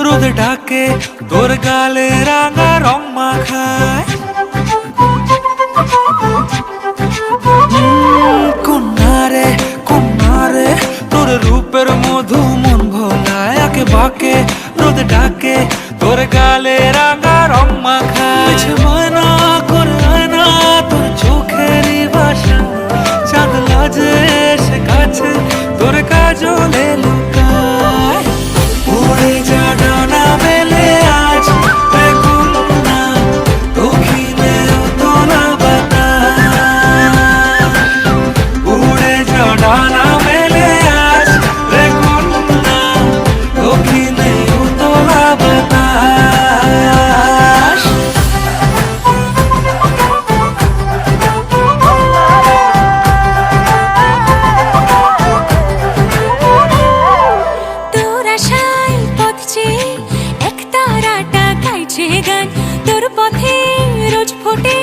রোদ ডাকে তোর গালে রাঙা রং মাখায়। কন্যারে কন্যারে তোর রূপের মধু মন ভোলায়। আঁকে বাঁকে রোদ ডাকে তোর গালে রাঙা রং মাখায়। ময়না করে আয়না তোর চোখেরই ভাষা, চাঁদ লাজে সে কাছে তোর কাজলে লুকায়। উড়ে যা ডানা মেলে আজ রে কন্যা, দক্ষিণে উতলা বাতাস। উড়ে যা ডানা মেলে আজ রে কন্যা, দক্ষিণে উতলা বাতাস। তোর আশায় পথ চেয়ে এক তারাটা গাইছে গান, তোর পথে রোজ ফোটে